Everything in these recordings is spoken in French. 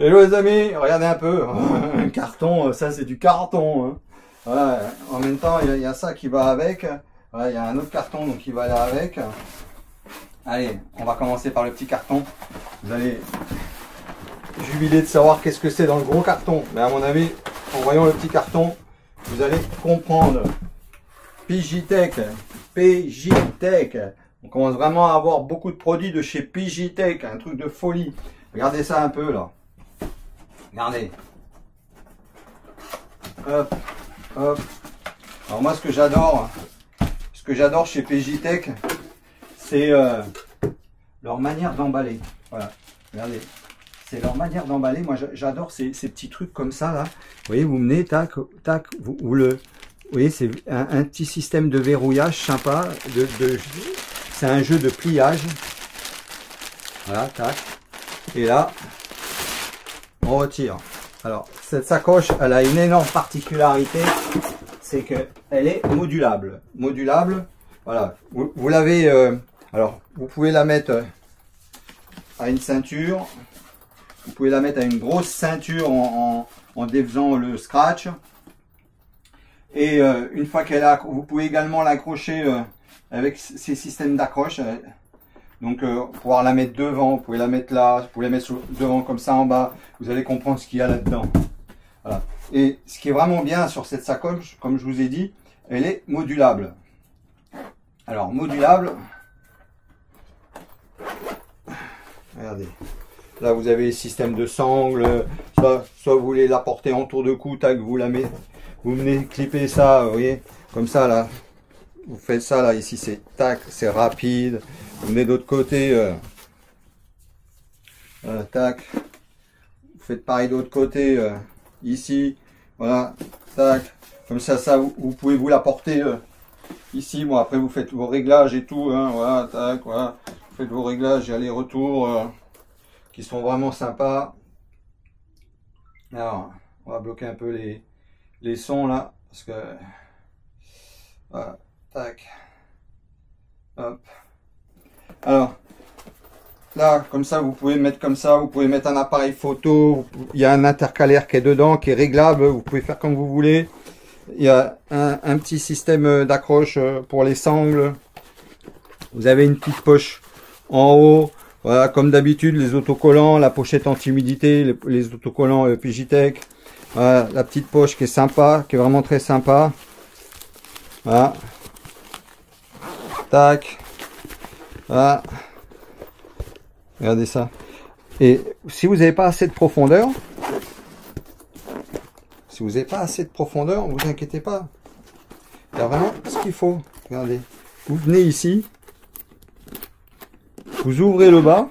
Hello les amis, regardez un peu, un carton, ça c'est du carton. Hein. Voilà. En même temps, il y a ça qui va avec. Voilà, il y a un autre carton donc qui va aller avec. Allez, on va commencer par le petit carton. Vous allez jubiler de savoir qu'est-ce que c'est dans le gros carton. Mais à mon avis, en voyant le petit carton, vous allez comprendre. Pigitech, Pigitech. On commence vraiment à avoir beaucoup de produits de chez Pigitech, un truc de folie. Regardez ça un peu là. Regardez. Hop, hop. Alors moi ce que j'adore chez Pigitech, c'est leur manière d'emballer. Voilà, regardez. C'est leur manière d'emballer. Moi j'adore ces petits trucs comme ça là. Vous voyez, vous menez, tac, tac, vous voyez, c'est un petit système de verrouillage sympa. C'est un jeu de pliage. Voilà, tac. Et là, on retire. Alors, cette sacoche, elle a une énorme particularité, c'est qu'elle est modulable. Modulable, voilà. Vous l'avez, alors, vous pouvez la mettre à une ceinture. Vous pouvez la mettre à une grosse ceinture en défaisant le scratch. Et une fois qu'elle a, vous pouvez également l'accrocher avec ces systèmes d'accroche. Donc pouvoir la mettre devant, vous pouvez la mettre là, vous pouvez la mettre devant comme ça en bas. Vous allez comprendre ce qu'il y a là-dedans. Voilà. Et ce qui est vraiment bien sur cette sacoche, comme je vous ai dit, elle est modulable. Alors modulable. Regardez. Là vous avez le système de sangle. Soit vous voulez la porter en tour de cou, tac, vous la mettez. Vous venez clipper ça, vous voyez, comme ça là. Vous faites ça là, ici c'est tac, c'est rapide. Vous venez de l'autre côté, voilà, tac. Vous faites pareil de l'autre côté, ici, voilà, tac. Comme ça, vous pouvez vous la porter ici. Bon, après vous faites vos réglages et tout, hein, voilà, tac, voilà. Vous faites vos réglages et allers-retours qui sont vraiment sympas. Alors, on va bloquer un peu les sons là, parce que voilà, tac, hop. Alors, là, comme ça, vous pouvez mettre comme ça, vous pouvez mettre un appareil photo, il y a un intercalaire qui est dedans, qui est réglable, vous pouvez faire comme vous voulez. Il y a un petit système d'accroche pour les sangles. Vous avez une petite poche en haut, voilà, comme d'habitude, les autocollants, la pochette anti-humidité, les autocollants Pigitech. Voilà, la petite poche qui est sympa, qui est vraiment très sympa. Voilà. Tac. Voilà. Regardez ça. Et si vous n'avez pas assez de profondeur, vous inquiétez pas. Il y a vraiment ce qu'il faut. Regardez. Vous venez ici. Vous ouvrez le bas.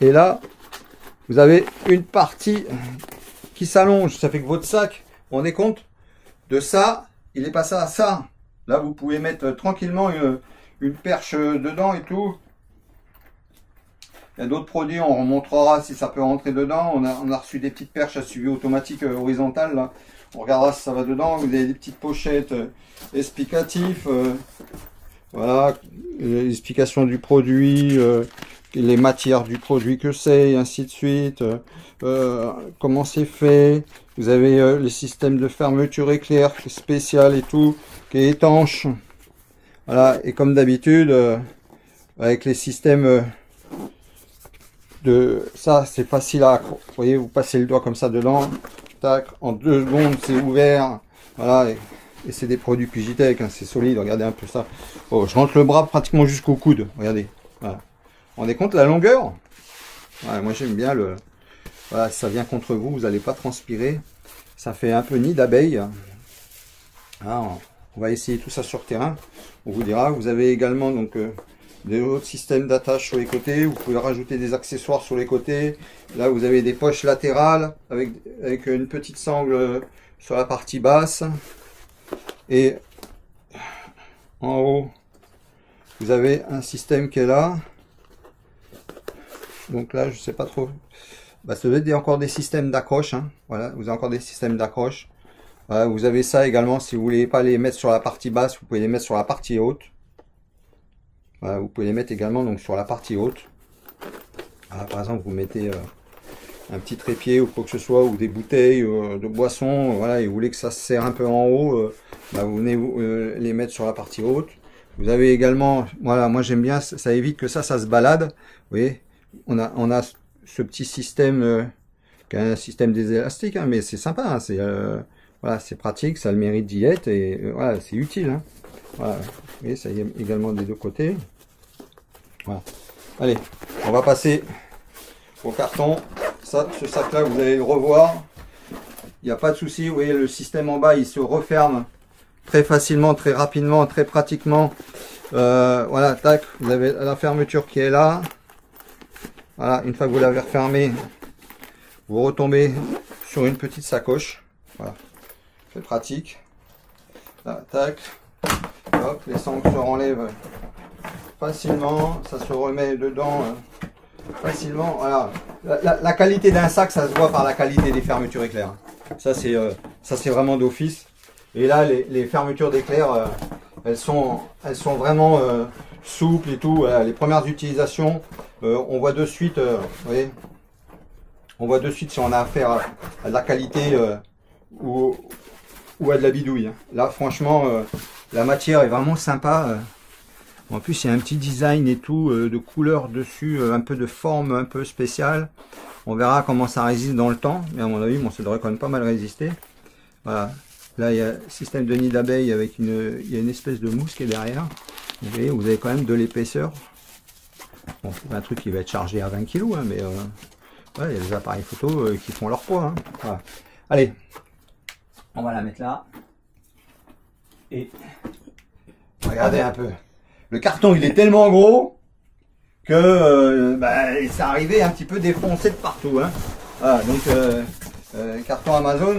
Et là, vous avez une partie qui s'allonge. Ça fait que votre sac, on est compte de ça, il est passé à ça. Là, vous pouvez mettre tranquillement une perche dedans et tout. Il y a d'autres produits, on montrera si ça peut rentrer dedans. On a reçu des petites perches à suivi automatique horizontale. Là. On regardera si ça va dedans. Vous avez des petites pochettes explicatives. Voilà, l'explication du produit, les matières du produit que c'est, et ainsi de suite. Comment c'est fait. Vous avez les systèmes de fermeture éclair spécial et tout, qui est étanche. Voilà, et comme d'habitude, avec les systèmes de ça, c'est facile à, vous voyez, vous passez le doigt comme ça dedans, tac, en 2 secondes c'est ouvert. Voilà, et c'est des produits Pigitech, hein, c'est solide, regardez un peu ça. Oh, je rentre le bras pratiquement jusqu'au coude, regardez. Voilà. Vous vous rendez compte la longueur? Ouais, moi j'aime bien le. Voilà, si ça vient contre vous, vous n'allez pas transpirer. Ça fait un peu nid d'abeille. On va essayer tout ça sur terrain. On vous dira. Vous avez également donc des autres systèmes d'attache sur les côtés. Vous pouvez rajouter des accessoires sur les côtés. Là, vous avez des poches latérales avec une petite sangle sur la partie basse. Et en haut, vous avez un système qui est là. Donc là, je sais pas trop. Bah, ça doit être encore des systèmes d'accroche. Hein. Voilà, vous avez encore des systèmes d'accroche. Voilà, vous avez ça également. Si vous voulez pas les mettre sur la partie basse, vous pouvez les mettre sur la partie haute. Voilà, vous pouvez les mettre également donc sur la partie haute. Voilà, par exemple, vous mettez un petit trépied ou quoi que ce soit, ou des bouteilles de boissons, voilà, et vous voulez que ça se serre un peu en haut, bah, vous venez les mettre sur la partie haute. Vous avez également, voilà, moi j'aime bien, ça évite que ça se balade. Vous voyez, on a ce petit système, qui est un système des élastiques, hein, mais c'est sympa, hein, c'est voilà, c'est pratique, ça a le mérite d'y être, et voilà, c'est utile. Hein. Voilà, vous voyez, ça y est également des deux côtés. Voilà. Allez, on va passer au carton. Ça, ce sac-là, vous allez le revoir. Il n'y a pas de souci. Vous voyez, le système en bas, il se referme très facilement, très rapidement, très pratiquement. Voilà, tac, vous avez la fermeture qui est là. Voilà, une fois que vous l'avez refermé, vous retombez sur une petite sacoche. Voilà, c'est pratique. Là, tac, hop, les sangles se renlèvent facilement, ça se remet dedans facilement. Voilà, la qualité d'un sac, ça se voit par la qualité des fermetures éclairs. Ça c'est vraiment d'office. Et là, les fermetures d'éclair, elles sont vraiment souples et tout. Voilà, les premières utilisations, on voit de suite, vous voyez, on voit de suite si on a affaire à de la qualité ou à de la bidouille. Là, franchement, la matière est vraiment sympa. En plus, il y a un petit design et tout, de couleur dessus, un peu de forme un peu spéciale. On verra comment ça résiste dans le temps. Mais à mon avis, bon, ça devrait quand même pas mal résister. Voilà. Là, il y a un système de nid d'abeille avec il y a une espèce de mousse qui est derrière. Vous voyez, vous avez quand même de l'épaisseur. Bon, c'est un truc qui va être chargé à 20 kg, hein, mais ouais, il y a des appareils photo qui font leur poids. Hein. Voilà. Allez, on va la mettre là. Et regardez un peu. Le carton, il est tellement gros que bah, ça arrivait un petit peu défoncé de partout. Hein. Voilà, donc carton Amazon,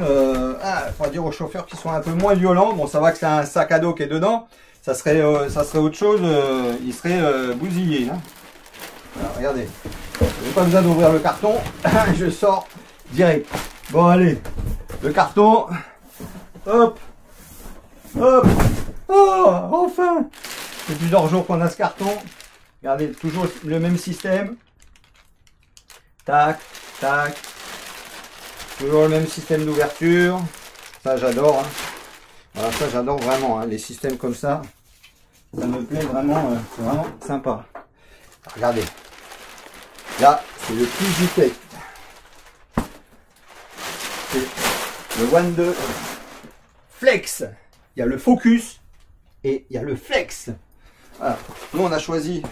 faut dire aux chauffeurs qui sont un peu moins violents. Bon, ça va que c'est un sac à dos qui est dedans. Ça serait autre chose, il serait bousillé. Hein. Alors, regardez, je n'ai pas besoin d'ouvrir le carton, je sors direct. Bon, allez, le carton, hop, hop, oh, enfin. C'est plusieurs jours qu'on a ce carton. Regardez, toujours le même système. Tac, tac. Toujours le même système d'ouverture. Ça, j'adore. Hein. Voilà, ça, j'adore vraiment. Hein. Les systèmes comme ça, ça me plaît vraiment. C'est vraiment sympa. Regardez. Là, c'est le Pigitech. C'est le One 2 Flex. Il y a le Focus et il y a le Flex. Voilà. Nous, on a choisi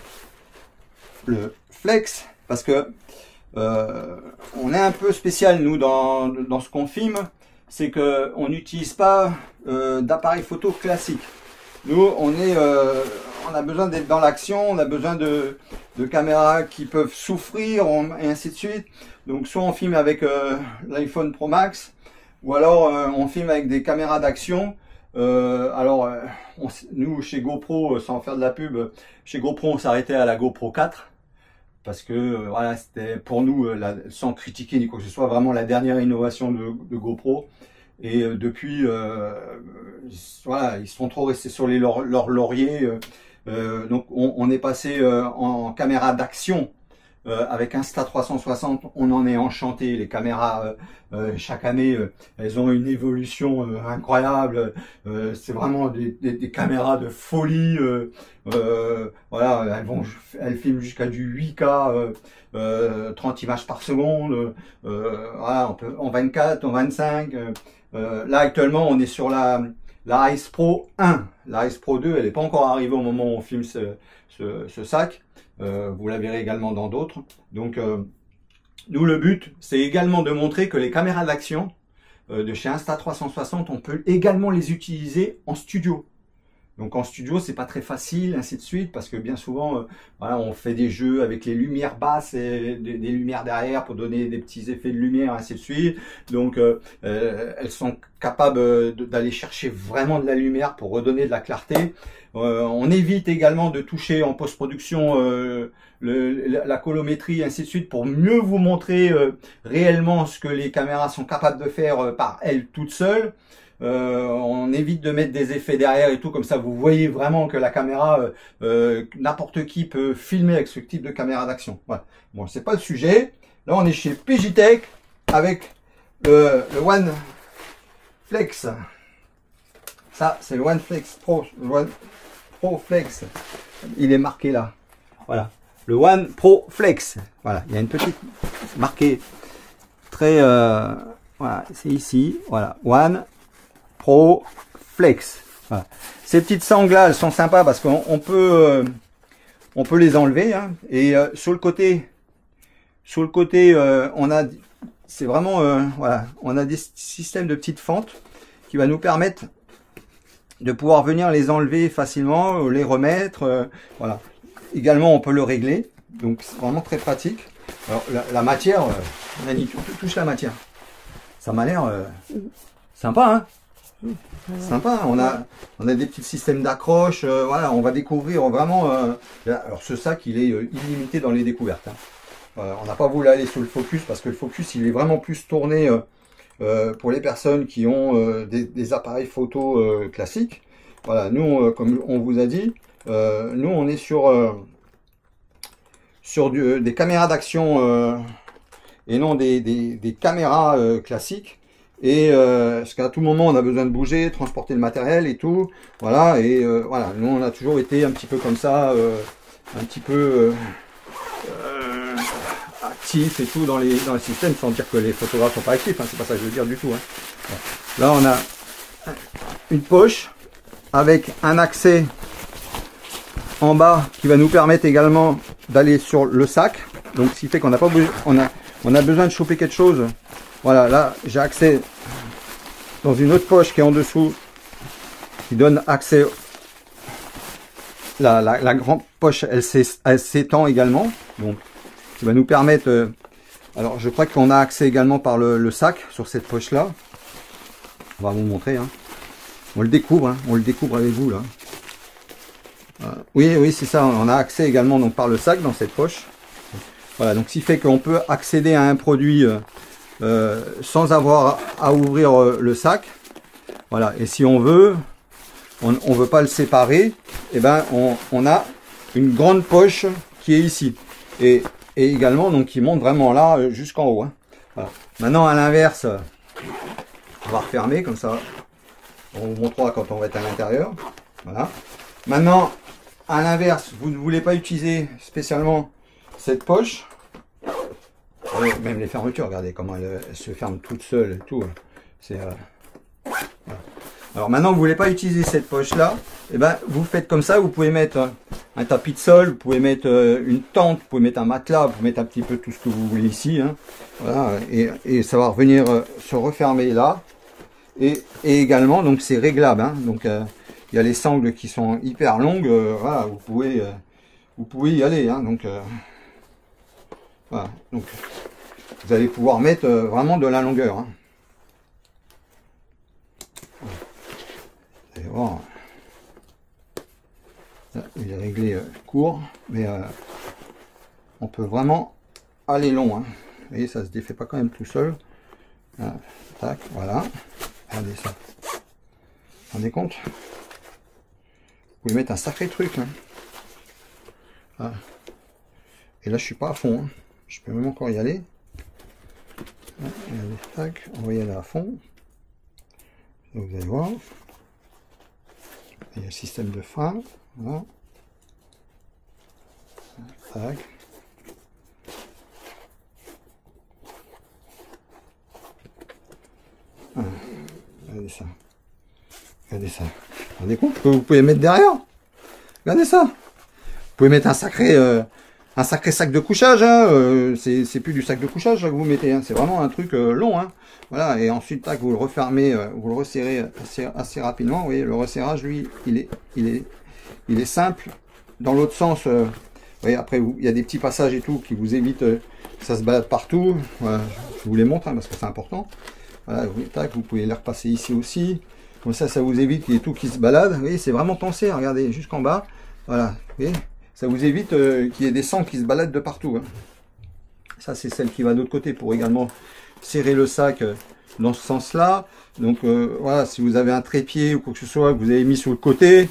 le Flex parce que on est un peu spécial, nous, dans ce qu'on filme. C'est qu'on n'utilise pas d'appareil photo classique. Nous, on a besoin d'être dans l'action, on a besoin de caméras qui peuvent souffrir, et ainsi de suite. Donc, soit on filme avec l'iPhone Pro Max, ou alors on filme avec des caméras d'action. Nous, chez GoPro, sans faire de la pub, chez GoPro, on s'arrêtait à la GoPro 4. Parce que, voilà, c'était pour nous, sans critiquer ni quoi que ce soit, vraiment la dernière innovation de GoPro. Et depuis, voilà, ils sont trop restés sur leurs lauriers. Donc, on est passé en caméra d'action. Avec Insta360, on en est enchanté. Les caméras, chaque année, elles ont une évolution incroyable. C'est vraiment des caméras de folie. Voilà, elles filment jusqu'à du 8K, 30 images par seconde. Voilà, on peut en 24, en 25. Là, actuellement, on est sur la Ice Pro 1. La Ice Pro 2, elle n'est pas encore arrivée au moment où on filme ce sac. Vous la verrez également dans d'autres. Donc, nous, le but, c'est également de montrer que les caméras d'action de chez Insta360, on peut également les utiliser en studio. Donc en studio, c'est pas très facile, ainsi de suite, parce que bien souvent, voilà, on fait des jeux avec les lumières basses et des lumières derrière pour donner des petits effets de lumière, ainsi de suite. Donc elles sont capables d'aller chercher vraiment de la lumière pour redonner de la clarté. On évite également de toucher en post-production la colométrie, ainsi de suite, pour mieux vous montrer réellement ce que les caméras sont capables de faire par elles toutes seules. On évite de mettre des effets derrière et tout, comme ça vous voyez vraiment que la caméra, n'importe qui peut filmer avec ce type de caméra d'action. Voilà. Bon, c'est pas le sujet. Là, on est chez Pegitech avec le One Flex. Ça, c'est le One Flex Pro. Le One Pro Flex. Il est marqué là. Voilà. Le One Pro Flex. Voilà. Il y a une petite marquée très... voilà. C'est ici. Voilà. One Pro Flex. Voilà. Ces petites sangles là, elles sont sympas parce qu'on peut les enlever. Hein. Et sur le côté, on a... C'est vraiment... voilà. On a des systèmes de petites fentes qui va nous permettre de pouvoir venir les enlever facilement, les remettre, voilà. Également, on peut le régler, donc c'est vraiment très pratique. Alors, la matière, Nani, tu touches la matière. Ça m'a l'air sympa, hein. Sympa, on a des petits systèmes d'accroche, voilà, on va découvrir vraiment... alors, ce sac, il est illimité dans les découvertes. Hein. On n'a pas voulu aller sur le focus, parce que le focus, il est vraiment plus tourné... pour les personnes qui ont des appareils photo classiques. Voilà, nous, comme on vous a dit, nous on est sur des caméras d'action et non des caméras classiques. Et parce qu'à tout moment on a besoin de bouger, transporter le matériel et tout. Voilà, et voilà, nous on a toujours été un petit peu comme ça, un petit peu actifs et tout dans le système, sans dire que les photographes sont pas actifs, hein, c'est pas ça que je veux dire du tout. Hein. Là on a une poche avec un accès en bas qui va nous permettre également d'aller sur le sac. Donc ce qui fait qu'on n'a pas besoin, on a besoin de choper quelque chose. Voilà, là j'ai accès dans une autre poche qui est en dessous, qui donne accès. La grande poche, elle s'étend également, donc qui va nous permettre, alors je crois qu'on a accès également par le sac sur cette poche là. On va vous montrer, hein. On le découvre, hein. On le découvre avec vous là. Oui, c'est ça, on a accès également donc par le sac dans cette poche. Voilà, donc ce qui fait qu'on peut accéder à un produit sans avoir à ouvrir le sac. Voilà, et si on veut, on veut pas le séparer, et ben on a une grande poche qui est ici. Et également donc qui monte vraiment là jusqu'en haut. Hein. Voilà. Maintenant à l'inverse, on va refermer comme ça. On vous montrera quand on va être à l'intérieur. Voilà. Maintenant à l'inverse, vous ne voulez pas utiliser spécialement cette poche. Même les fermetures, regardez comment elles se ferment toutes seules et tout. C'est voilà. Alors maintenant vous voulez pas utiliser cette poche là, et ben vous faites comme ça. Vous pouvez mettre un tapis de sol, vous pouvez mettre une tente, vous pouvez mettre un matelas, vous pouvez mettre un petit peu tout ce que vous voulez ici. Hein. Voilà, et ça va revenir se refermer là. Et également donc c'est réglable. Hein. Donc il y a les sangles qui sont hyper longues. Voilà, vous pouvez y aller. Hein. Donc voilà, donc vous allez pouvoir mettre vraiment de la longueur. Hein. Vous allez voir. Là, il est réglé court, mais on peut vraiment aller long. Hein. Vous voyez, ça se défait pas quand même tout seul. Là, tac, voilà. Regardez ça. Vous vous rendez compte? Vous pouvez mettre un sacré truc. Hein. Voilà. Et là, je suis pas à fond. Hein. Je peux même encore y aller. Regardez, tac, on va y aller à fond. Là, vous allez voir. Il y a le système de frein. Voilà. Tac. Voilà. Regardez ça. Regardez ça. Vous vous rendez compte que vous pouvez mettre derrière? Regardez ça. Vous pouvez mettre un sacré sac de couchage. Hein. C'est plus du sac de couchage là, que vous mettez. Hein. C'est vraiment un truc long. Hein. Voilà. Et ensuite, tac, vous le refermez, vous le resserrez assez rapidement. Vous voyez, le resserrage, lui, il est simple. Dans l'autre sens, vous voyez, après, il y a des petits passages et tout qui vous évitent que ça se balade partout. Voilà. Je vous les montre hein, parce que c'est important. Voilà, tac, vous pouvez les repasser ici aussi. Comme ça vous évite qu'il y ait tout qui se balade. Vous voyez, c'est vraiment pensé. Regardez, jusqu'en bas. Voilà. Vous voyez, ça vous évite qu'il y ait des sangles qui se baladent de partout. Hein. Ça, c'est celle qui va de l'autre côté pour également serrer le sac dans ce sens-là. Donc, voilà, si vous avez un trépied ou quoi que ce soit que vous avez mis sur le côté,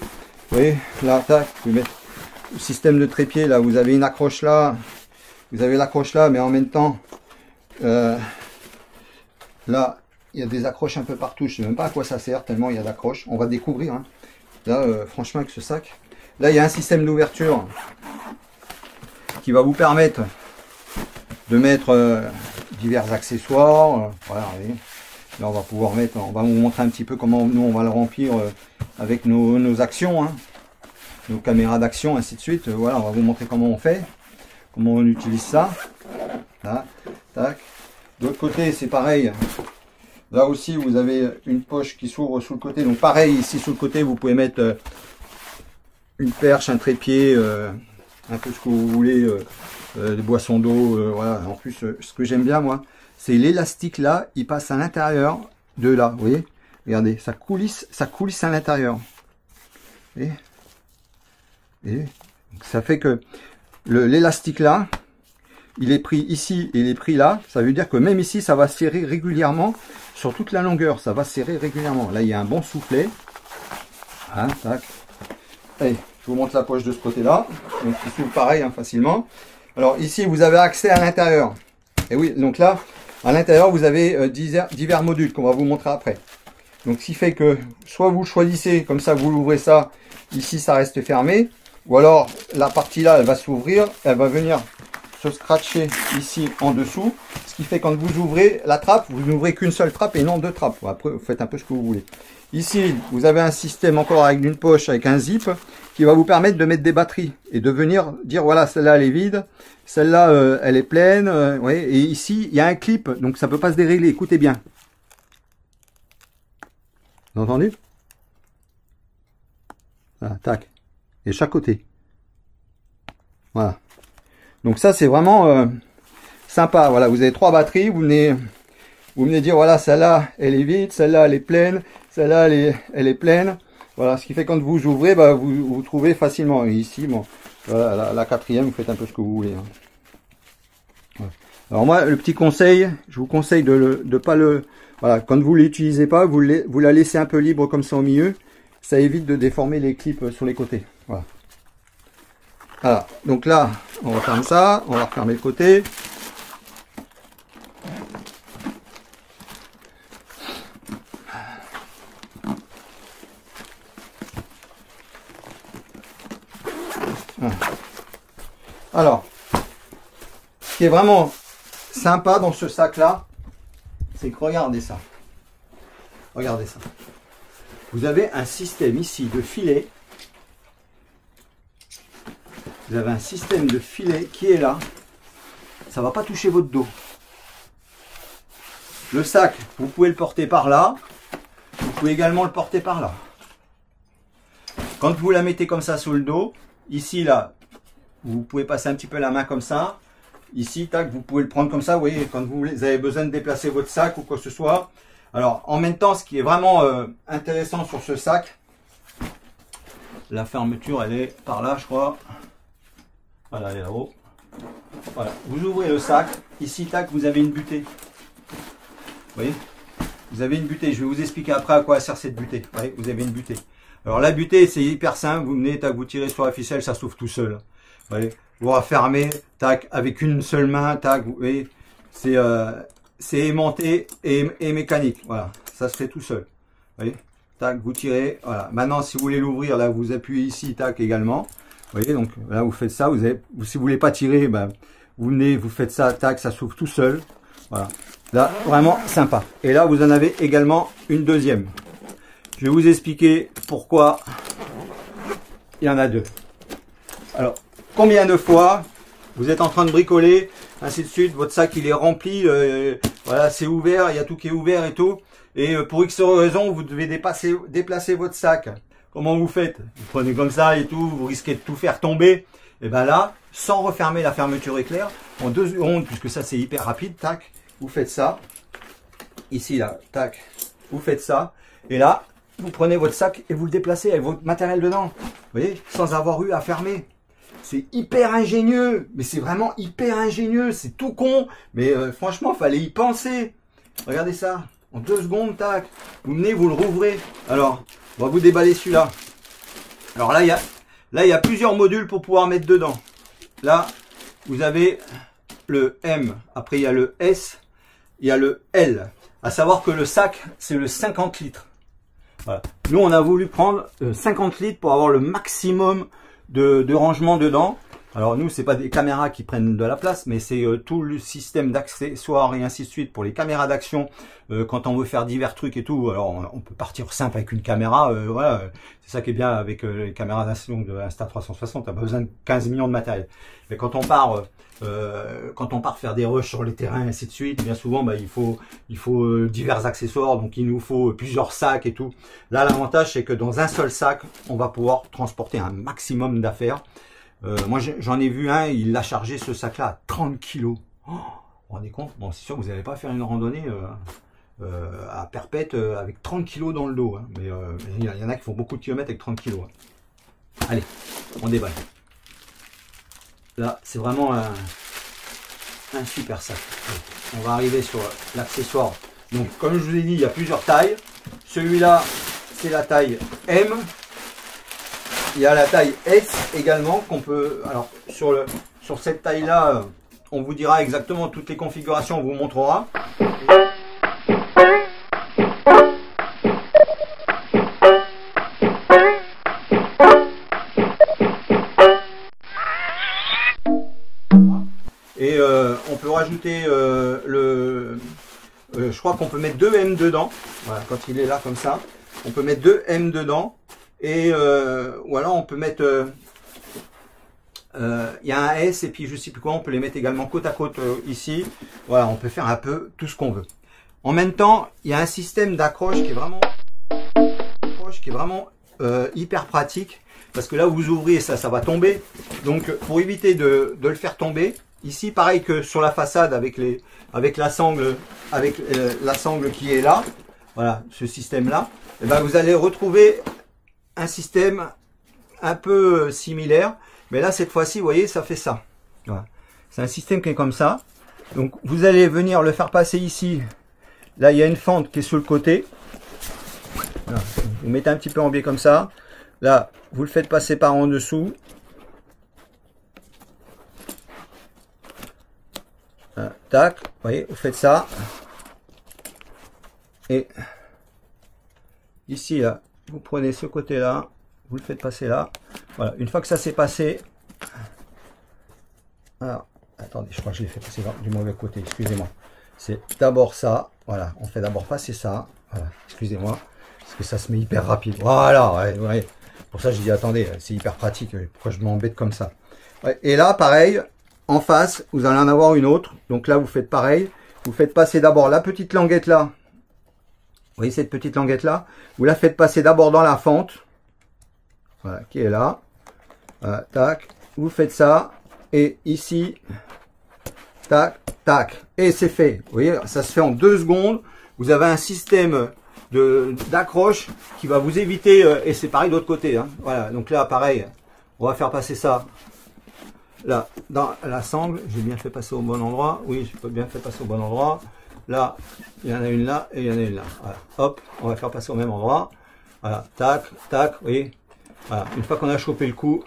vous voyez, là, tac, vous pouvez mettre le système de trépied. Là, vous avez une accroche là. Vous avez l'accroche là, mais en même temps, Là, il y a des accroches un peu partout. Je ne sais même pas à quoi ça sert, tellement il y a d'accroches. On va découvrir. Hein. Là, franchement, avec ce sac. Là, il y a un système d'ouverture qui va vous permettre de mettre divers accessoires. Voilà, allez. Là, on va pouvoir mettre, on va vous montrer un petit peu comment nous, on va le remplir avec nos actions. Hein. Nos caméras d'action, ainsi de suite. Voilà, on va vous montrer comment on fait. Comment on utilise ça. Là, tac. De l'autre côté, c'est pareil. Là aussi, vous avez une poche qui s'ouvre sous le côté. Donc pareil, ici sous le côté, vous pouvez mettre une perche, un trépied, un peu ce que vous voulez, des boissons d'eau. Voilà. En plus, ce que j'aime bien, moi, c'est l'élastique là, il passe à l'intérieur de là. Vous voyez? Regardez, ça coulisse à l'intérieur. Et donc, ça fait que l'élastique là, il est pris ici et il est pris là. Ça veut dire que même ici, ça va serrer régulièrement sur toute la longueur. Ça va serrer régulièrement. Là, il y a un bon soufflet. Hein, tac. Allez, je vous montre la poche de ce côté-là. Donc, il s'ouvre pareil, hein, facilement. Alors, ici, vous avez accès à l'intérieur. Et oui, donc là, à l'intérieur, vous avez divers modules qu'on va vous montrer après. Donc, ce qui fait que soit vous le choisissez, comme ça, vous l'ouvrez ça. Ici, ça reste fermé. Ou alors, la partie là, elle va s'ouvrir. Elle va venir se scratcher ici en dessous, ce qui fait quand vous ouvrez la trappe, vous n'ouvrez qu'une seule trappe et non deux trappes. Après, vous faites un peu ce que vous voulez. Ici, vous avez un système encore avec une poche, avec un zip, qui va vous permettre de mettre des batteries et de venir dire, voilà, celle-là, elle est vide, celle-là, elle est pleine. Ouais, et ici, il y a un clip, donc ça ne peut pas se dérégler. Écoutez bien. Vous avez entendu? Voilà, tac. Et chaque côté. Voilà. Donc ça, c'est vraiment sympa. Voilà, vous avez 3 batteries. Vous venez dire, voilà, celle-là, elle est vide, celle-là, elle est pleine, celle-là, elle est pleine. Voilà, ce qui fait quand vous ouvrez, bah, vous trouvez facilement. Et ici, bon, voilà, la quatrième, vous faites un peu ce que vous voulez. Hein. Voilà. Alors moi, le petit conseil, je vous conseille de pas le... Voilà, quand vous l'utilisez pas, vous la laissez un peu libre comme ça au milieu. Ça évite de déformer les clips sur les côtés. Voilà. Voilà, donc là, on referme ça, on va refermer le côté. Voilà. Alors, ce qui est vraiment sympa dans ce sac-là, c'est que regardez ça. Regardez ça. Vous avez un système ici de filet. Vous avez un système de filet qui est là. Ça ne va pas toucher votre dos. Le sac, vous pouvez le porter par là. Vous pouvez également le porter par là. Quand vous la mettez comme ça sous le dos, ici, là, vous pouvez passer un petit peu la main comme ça. Ici, tac, vous pouvez le prendre comme ça. Vous voyez, quand vous avez besoin de déplacer votre sac ou quoi que ce soit. Alors, en même temps, ce qui est vraiment intéressant sur ce sac, la fermeture, elle est par là, je crois. Voilà, elle est là-haut. Voilà, vous ouvrez le sac. Ici, tac, vous avez une butée. Vous voyez? Vous avez une butée. Je vais vous expliquer après à quoi sert cette butée. Vous voyez, vous avez une butée. Alors, la butée, c'est hyper simple. Vous venez, tac, vous tirez sur la ficelle, ça s'ouvre tout seul. Vous voyez? Vous refermez, tac, avec une seule main, tac, vous voyez? C'est aimanté et mécanique. Voilà, ça se fait tout seul. Vous voyez? Tac, vous tirez. Voilà. Maintenant, si vous voulez l'ouvrir, là, vous appuyez ici, tac, également. Vous voyez, donc là, vous faites ça. Si vous voulez pas tirer, ben, vous venez, vous faites ça, tac, ça s'ouvre tout seul. Voilà. Là, vraiment sympa. Et là, vous en avez également une deuxième. Je vais vous expliquer pourquoi il y en a deux. Alors, combien de fois vous êtes en train de bricoler, ainsi de suite, votre sac il est rempli, voilà, c'est ouvert, il y a tout qui est ouvert et tout. Et pour X raison, vous devez déplacer votre sac. Comment vous faites? Vous prenez comme ça et tout, vous risquez de tout faire tomber. Et bien là, sans refermer la fermeture éclair, en 2 secondes, puisque ça c'est hyper rapide, tac, vous faites ça. Ici, là, tac, vous faites ça. Et là, vous prenez votre sac et vous le déplacez avec votre matériel dedans. Vous voyez, sans avoir eu à fermer. C'est hyper ingénieux, mais c'est vraiment hyper ingénieux. C'est tout con, mais franchement, fallait y penser. Regardez ça, en 2 secondes, tac. Vous venez, vous le rouvrez. Alors, on va vous déballer celui-là. Alors là, il y a plusieurs modules pour pouvoir mettre dedans. Là, vous avez le M. Après, il y a le S. il y a le L. À savoir que le sac, c'est le 50 litres. Voilà. Nous, on a voulu prendre 50 litres pour avoir le maximum de rangement dedans. Alors nous, c'est pas des caméras qui prennent de la place, mais c'est tout le système d'accessoires et ainsi de suite pour les caméras d'action. Quand on veut faire divers trucs et tout, alors on peut partir simple avec une caméra. Voilà, c'est ça qui est bien avec les caméras d'action de Insta360. T'as pas besoin de 15 millions de matériel. Mais quand on part faire des rushs sur les terrains et ainsi de suite, bien souvent, bah, il faut divers accessoires. Donc il nous faut plusieurs sacs et tout. Là, l'avantage c'est que dans un seul sac, on va pouvoir transporter un maximum d'affaires. Moi j'en ai vu un, il l'a chargé ce sac là à 30 kilos. Oh, vous vous rendez compte? Bon, c'est sûr que vous n'allez pas faire une randonnée à perpète avec 30 kilos dans le dos, hein. Mais il y en a qui font beaucoup de kilomètres avec 30 kilos, hein. Allez, on déballe. Là c'est vraiment un super sac. On va arriver sur l'accessoire. Donc comme je vous ai dit, il y a plusieurs tailles. Celui-là c'est la taille M. Il y a la taille S également qu'on peut. Alors sur cette taille là, on vous dira exactement toutes les configurations, on vous montrera. Et on peut rajouter je crois qu'on peut mettre 2 M dedans. Voilà, quand il est là comme ça, on peut mettre 2 M dedans. Et ou alors on peut mettre, il y a un S et puis je sais plus quoi, on peut les mettre également côte à côte ici. Voilà, on peut faire un peu tout ce qu'on veut. En même temps, il y a un système d'accroche qui est vraiment hyper pratique, parce que là où vous ouvrez, ça va tomber. Donc pour éviter de le faire tomber, ici pareil que sur la façade avec la sangle qui est là, voilà, ce système là, et ben vous allez retrouver un système un peu similaire, mais là cette fois-ci vous voyez ça fait ça. Voilà. C'est un système qui est comme ça, donc vous allez venir le faire passer ici. Là il y a une fente qui est sur le côté, voilà. Vous mettez un petit peu en biais comme ça, là vous le faites passer par en dessous, voilà. Tac, vous voyez, vous faites ça, et ici là vous prenez ce côté là, vous le faites passer là. Voilà, une fois que ça s'est passé, alors attendez, je crois que je l'ai fait passer du mauvais côté, excusez-moi. C'est d'abord ça, voilà, on fait d'abord passer ça, voilà, excusez-moi, parce que ça se met hyper rapide. Voilà, ouais. Pour ça je dis attendez, c'est hyper pratique, pourquoi je m'embête comme ça. Ouais, et là pareil, en face, vous allez en avoir une autre, donc là vous faites pareil, vous faites passer d'abord la petite languette là. Vous voyez cette petite languette là, vous la faites passer d'abord dans la fente, voilà, qui est là, voilà, tac, vous faites ça, et ici, tac, tac, et c'est fait. Vous voyez, ça se fait en 2 secondes, vous avez un système d'accroche qui va vous éviter, et c'est pareil de l'autre côté, hein. Voilà, donc là pareil, on va faire passer ça, là, dans la sangle, j'ai bien fait passer au bon endroit, oui, j'ai bien fait passer au bon endroit. Là, il y en a une là et il y en a une là. Voilà. Hop, on va faire passer au même endroit. Voilà, tac, tac, vous voyez. Voilà. Une fois qu'on a chopé le coup,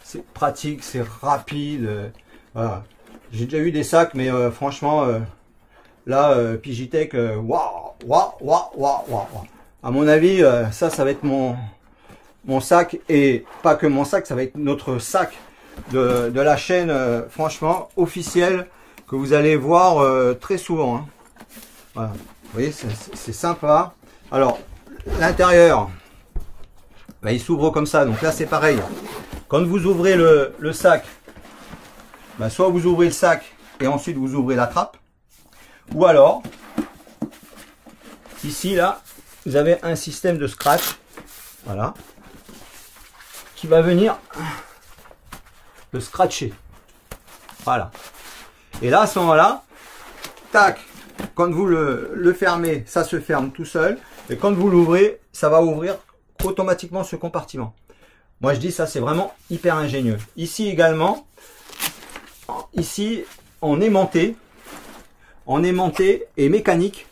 c'est pratique, c'est rapide. Voilà. J'ai déjà eu des sacs, mais franchement, là, Pigitech, waouh. À mon avis, ça va être mon sac, et pas que mon sac, ça va être notre sac de la chaîne, franchement, officielle, que vous allez voir très souvent, hein. Voilà. Vous voyez, c'est sympa. Alors, l'intérieur, bah, il s'ouvre comme ça. Donc là, c'est pareil. Quand vous ouvrez le sac, bah, soit vous ouvrez le sac et ensuite vous ouvrez la trappe. Ou alors, ici, là, vous avez un système de scratch. Voilà. Qui va venir le scratcher. Voilà. Et là, à ce moment-là, tac, quand vous le fermez, ça se ferme tout seul. Et quand vous l'ouvrez, ça va ouvrir automatiquement ce compartiment. Moi, je dis ça, c'est vraiment hyper ingénieux. Ici également, ici, en aimanté et mécanique.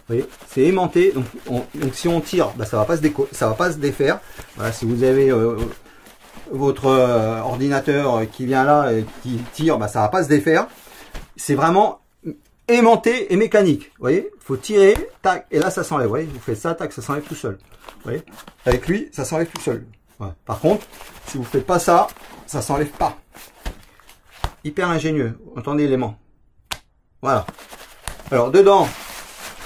Vous voyez, c'est aimanté. Donc si on tire, bah, ça va pas se défaire. Voilà, si vous avez votre ordinateur qui vient là et qui tire, bah, ça va pas se défaire. C'est vraiment aimanté et mécanique. Vous voyez, il faut tirer, tac, et là ça s'enlève. Vous voyez, vous faites ça, tac, ça s'enlève tout seul. Vous voyez, avec lui, ça s'enlève tout seul. Ouais. Par contre, si vous ne faites pas ça, ça s'enlève pas. Hyper ingénieux. Entendez l'aimant. Voilà. Alors dedans,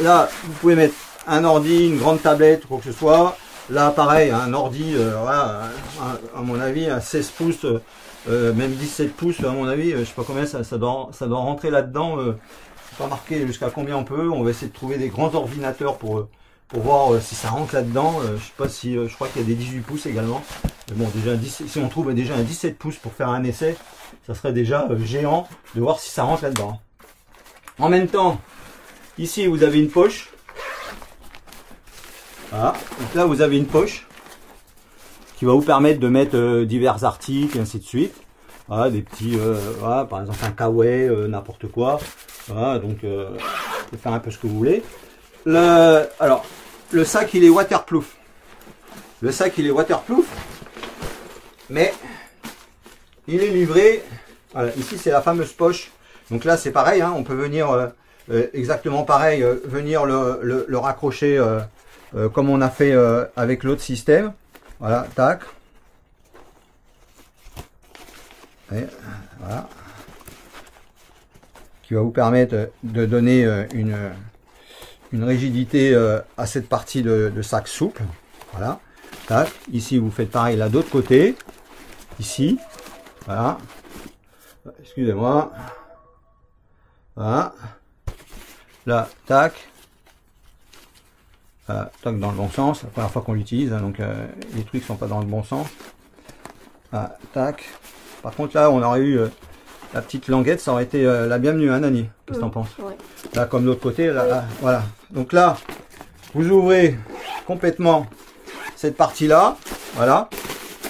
là, vous pouvez mettre un ordi, une grande tablette, quoi que ce soit. Là, pareil, un ordi, voilà, à mon avis, un 16 pouces, même 17 pouces, à mon avis, je sais pas combien ça doit rentrer là-dedans. C'est pas marqué jusqu'à combien on peut. On va essayer de trouver des grands ordinateurs pour voir si ça rentre là-dedans. Je sais pas si, je crois qu'il y a des 18 pouces également. Mais bon, déjà, si on trouve déjà un 17 pouces pour faire un essai, ça serait déjà géant de voir si ça rentre là-dedans. En même temps, ici, vous avez une poche. Voilà. Donc là, vous avez une poche qui va vous permettre de mettre divers articles et ainsi de suite. Voilà, des petits, voilà, par exemple un kawaii, n'importe quoi. Voilà, donc vous pouvez faire un peu ce que vous voulez. Alors, le sac, il est waterproof. Le sac, il est waterproof, mais il est livré. Voilà, ici, c'est la fameuse poche. Donc là, c'est pareil, hein, on peut venir exactement pareil, venir le raccrocher. Comme on a fait avec l'autre système. Voilà, tac. Et, voilà. Qui va vous permettre de donner une rigidité à cette partie de sac souple. Voilà. Tac. Ici, vous faites pareil là d'autre côté. Ici. Voilà. Excusez-moi. Voilà. Là, tac. Tac, dans le bon sens, la première fois qu'on l'utilise, hein, donc les trucs sont pas dans le bon sens. Tac. Par contre là, on aurait eu la petite languette, ça aurait été la bienvenue, hein, Nani? Qu'est-ce que t'en penses? Ouais. Là, comme de l'autre côté, là, voilà. Donc là, vous ouvrez complètement cette partie-là, voilà.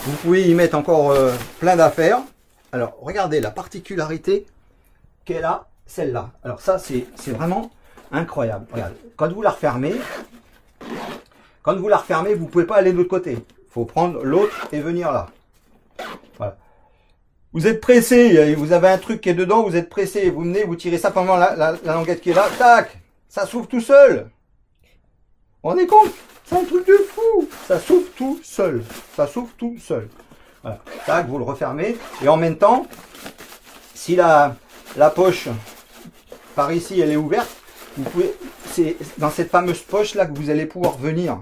Vous pouvez y mettre encore plein d'affaires. Alors, regardez la particularité qu'elle a, celle-là. Alors ça, c'est vraiment incroyable. Regardez, quand vous la refermez, vous pouvez pas aller de l'autre côté. Il faut prendre l'autre et venir là. Voilà. Vous êtes pressé, vous avez un truc qui est dedans, vous êtes pressé, vous venez, vous tirez ça pendant la languette qui est là, tac, ça s'ouvre tout seul. On est compte? C'est un truc de fou. Ça s'ouvre tout seul. Ça s'ouvre tout seul. Voilà. Tac, vous le refermez. Et en même temps, si la poche par ici, elle est ouverte, vous pouvez, c'est dans cette fameuse poche là que vous allez pouvoir venir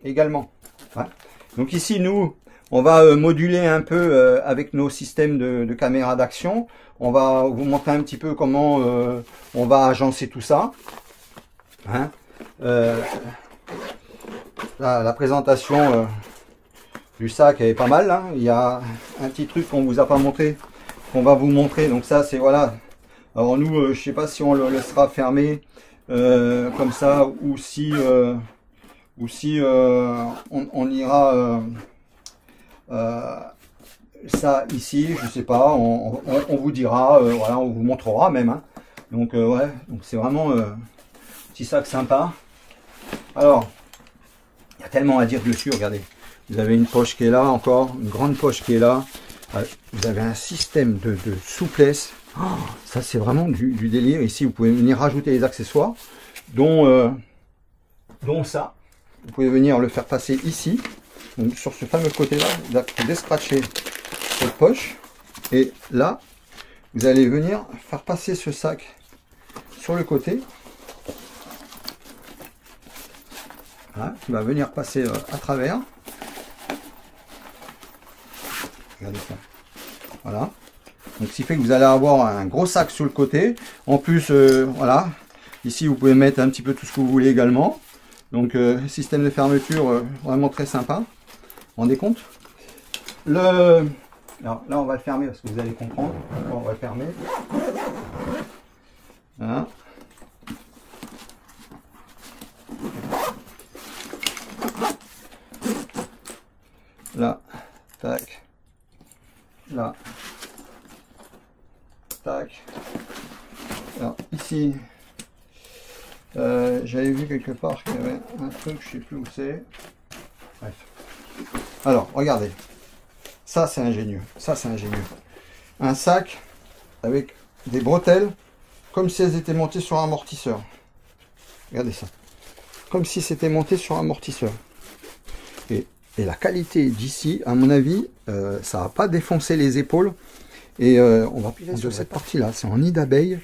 également. Voilà. Donc ici, nous, on va moduler un peu avec nos systèmes de caméra d'action. On va vous montrer un petit peu comment on va agencer tout ça. Hein, la présentation du sac est pas mal. Hein. Il y a un petit truc qu'on vous a pas montré, qu'on va vous montrer. Donc ça, c'est voilà. Alors nous, je sais pas si on le laissera fermé comme ça ou si on ira ça ici, je sais pas, on vous dira, voilà, on vous montrera même. Hein. Donc ouais, donc c'est vraiment petit sac sympa. Alors, il y a tellement à dire dessus, regardez. Vous avez une poche qui est là encore, une grande poche qui est là. Vous avez un système de souplesse. Oh, ça c'est vraiment du délire. Ici, vous pouvez venir rajouter les accessoires, dont ça. Vous pouvez venir le faire passer ici. Donc, sur ce fameux côté-là, vous allez descratcher cette poche. Et là, vous allez venir faire passer ce sac sur le côté. Voilà, qui va venir passer à travers. Regardez ça. Voilà. Donc, ce qui fait que vous allez avoir un gros sac sur le côté. En plus, voilà. Ici, vous pouvez mettre un petit peu tout ce que vous voulez également. Donc, système de fermeture vraiment très sympa. Vous vous rendez compte? Alors, là, on va le fermer parce que vous allez comprendre. On va le fermer. Voilà. Là, tac. Là, tac. Alors, ici, j'avais vu quelque part qu'il y avait un truc, je sais plus où c'est. Bref. Alors, regardez. Ça, c'est ingénieux. Ça, c'est ingénieux. Un sac avec des bretelles comme si elles étaient montées sur un amortisseur. Regardez ça. Comme si c'était monté sur un amortisseur. Et la qualité d'ici, à mon avis, ça va pas défoncer les épaules. Et on va piler sur cette partie-là. C'est en nid d'abeille,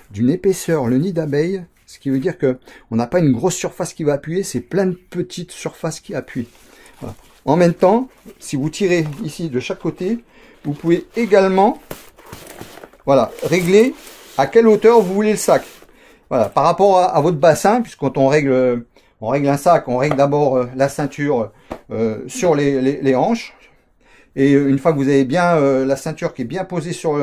d'une épaisseur, le nid d'abeille, ce qui veut dire que on n'a pas une grosse surface qui va appuyer, c'est plein de petites surfaces qui appuient. Voilà. En même temps, si vous tirez ici de chaque côté, vous pouvez également, voilà, régler à quelle hauteur vous voulez le sac. Voilà, par rapport à votre bassin, puisque quand on règle un sac, on règle d'abord la ceinture sur les hanches. Et une fois que vous avez bien la ceinture qui est bien posée sur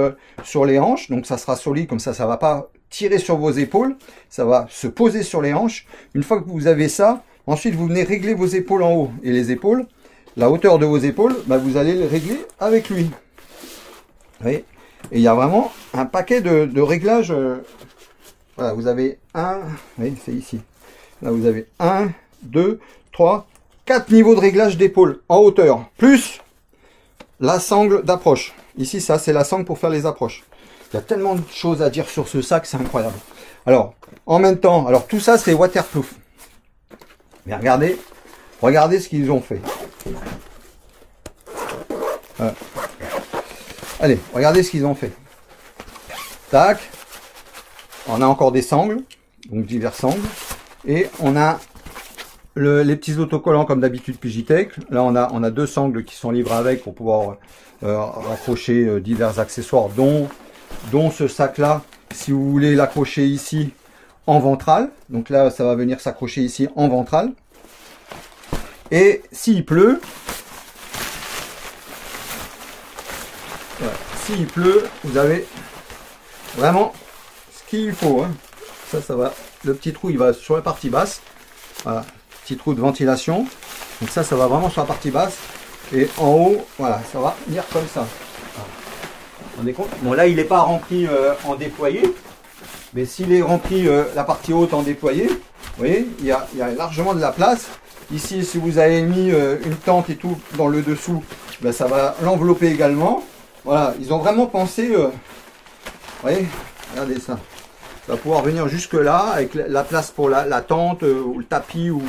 les hanches, donc ça sera solide, comme ça ne va pas tirer sur vos épaules, ça va se poser sur les hanches. Une fois que vous avez ça, ensuite vous venez régler vos épaules en haut. Et les épaules, la hauteur de vos épaules, bah, vous allez les régler avec lui. Vous voyez ? Et il y a vraiment un paquet de réglages. Voilà, vous avez un, oui, c'est ici. Là, vous avez 1, 2, 3, 4 niveaux de réglage d'épaule en hauteur, plus la sangle d'approche. Ici, ça, c'est la sangle pour faire les approches. Il y a tellement de choses à dire sur ce sac, c'est incroyable. Alors, en même temps, alors tout ça, c'est waterproof. Mais regardez ce qu'ils ont fait. Allez, regardez ce qu'ils ont fait. Tac. On a encore des sangles, donc diverses sangles. Et on a les petits autocollants comme d'habitude Pegitech. Là, on a 2 sangles qui sont livrées avec pour pouvoir raccrocher divers accessoires, dont ce sac-là, si vous voulez l'accrocher ici en ventral. Donc là, ça va venir s'accrocher ici en ventral. Et s'il pleut, voilà, s'il pleut, vous avez vraiment ce qu'il faut. Hein. Ça va. Le petit trou, il va sur la partie basse. Voilà, petit trou de ventilation. Donc ça va vraiment sur la partie basse. Et en haut, voilà, ça va venir comme ça. Voilà. Vous vous rendez compte ? Bon, là, il n'est pas rempli en déployé. Mais s'il est rempli la partie haute en déployé, vous voyez, il y a largement de la place. Ici, si vous avez mis une tente et tout dans le dessous, ben, ça va l'envelopper également. Voilà, ils ont vraiment pensé... vous voyez, regardez ça. Ça va pouvoir venir jusque là avec la place pour la tente ou le tapis ou